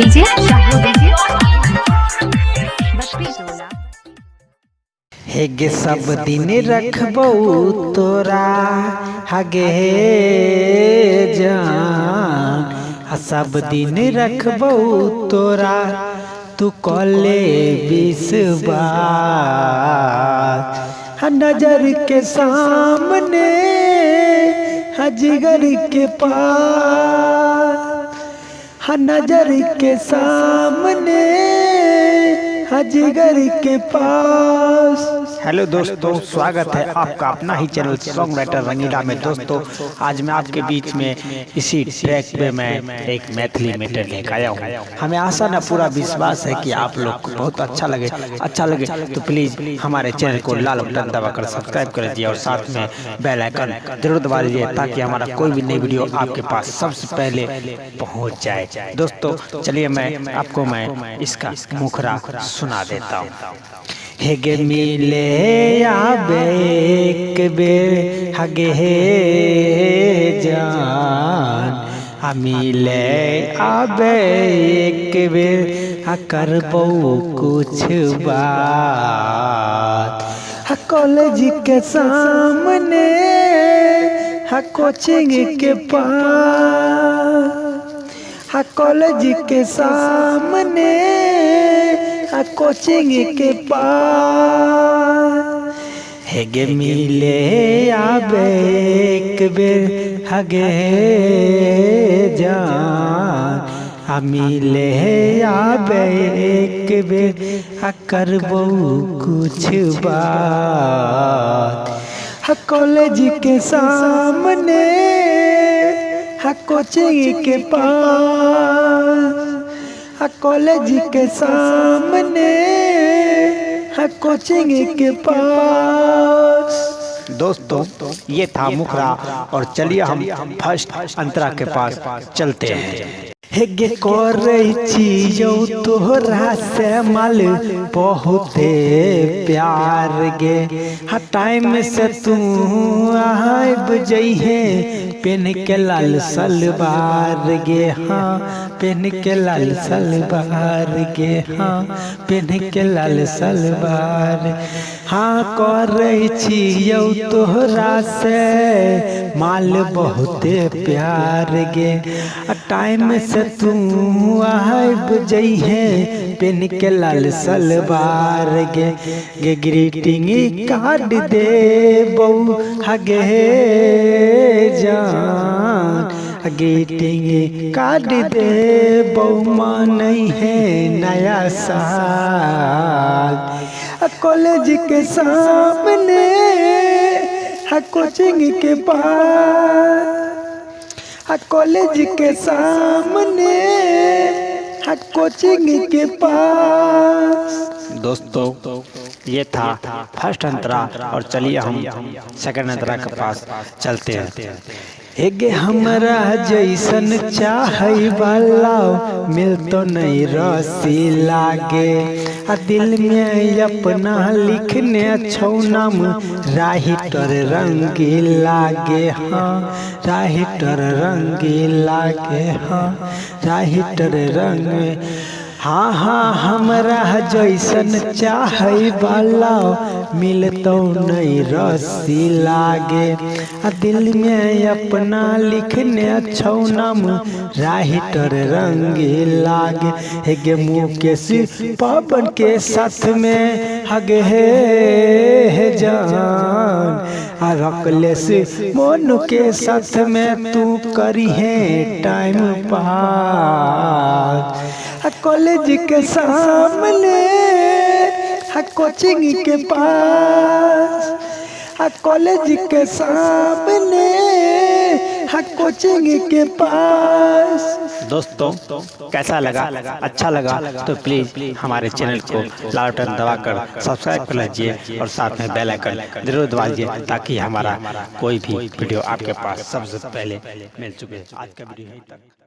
DJ हेगे सब दिन रखबो तोरा हगे जान सब दिन रखबो तोरा तू कले विश्वास नजर के सामने जिगर के पास नजर के सामने जिगर के पास। हेलो दोस्तों, स्वागत है आपका अपना ही चैनल सॉन्ग राइटर रंगीला में। दोस्तों आज मैं आपके बीच में इसी ट्रैक पे मैं एक मैथिली मैटर लेकर आया हूँ। हमें आशा न पूरा विश्वास है कि आप लोग को बहुत अच्छा लगे तो प्लीज हमारे चैनल को लाल बटन दबाकर सब्सक्राइब कर दीजिए और साथ में बेल आइकन जरूर दबा दीजिए ताकि हमारा कोई भी नई वीडियो आपके पास सबसे पहले पहुँच जाए। दोस्तों चलिए मैं आपको इसका मुखरा सुना देता हूँ। हेगे मिले आबे एक बेर हगे जान मिले आबे एक बेर करबो कुछ बात कॉलेज के सामने कोचिंग के पास कॉलेज के सामने कोचिंग के पास हेगे मिले आबे एक बेर हगे जान मिले आबे एक बेर करबो कुछ बात कॉलेज के सामने कोचिंग के पास कॉलेज के सामने कोचिंग के पास। दोस्तों ये था मुखरा और चलिए हम फर्स्ट अंतरा के पास चलते हैं। हेगे करैछियौ तोहरा से माल बहुते प्यार गे टाइम से तू आइब जइहे पेन के लाल सलवार गे पेन के लाल सलवार गे पेन के लाल सलवार करैछियौ तोहरा से माल बहुते प्यार गे टाइम से तू आइब जइहे पेन के लाल सलवार गे ग्रीटिंग कार्ड दे बहू हगे जान ग्रीटिंग कार्ड दे बहू मानई है नया साल कॉलेज के सामने कोचिंग के पास कॉलेज के सामने कोचिंग के पास। दोस्तों ये था फर्स्ट अंतरा और चलिए हम सेकंड अंतरा के पास चलते हैं। हेगे हमरा जैसन चाहै वाला मिल तो नहीं रसी लागे दिल में अपना लिखने छौ नाम राइटर रंगी लागे राइटर रंगी लागे राइटर रंग हमरा जैसन चाहै वाला मिलतो नहीं रसी लागे दिल में अपना लिखने छौ नाम राइटर रंगी लागे हेगे मुकेश पवन के साथ में हगे जान रखलेस मोनू के साथ में तू करिहे टाइम पास कॉलेज के सामने कोचिंग के पास कॉलेज के सामने कोचिंग के पास। दोस्तों कैसा लगा? अच्छा लगा तो प्लीज हमारे चैनल को लाल बटन दबाकर सब्सक्राइब कर लीजिए और साथ में बेल आइकन जरूर दबा दीजिए ताकि हमारा कोई भी वीडियो आपके पास सबसे पहले मिल चुके। आज का वीडियो यहीं तक।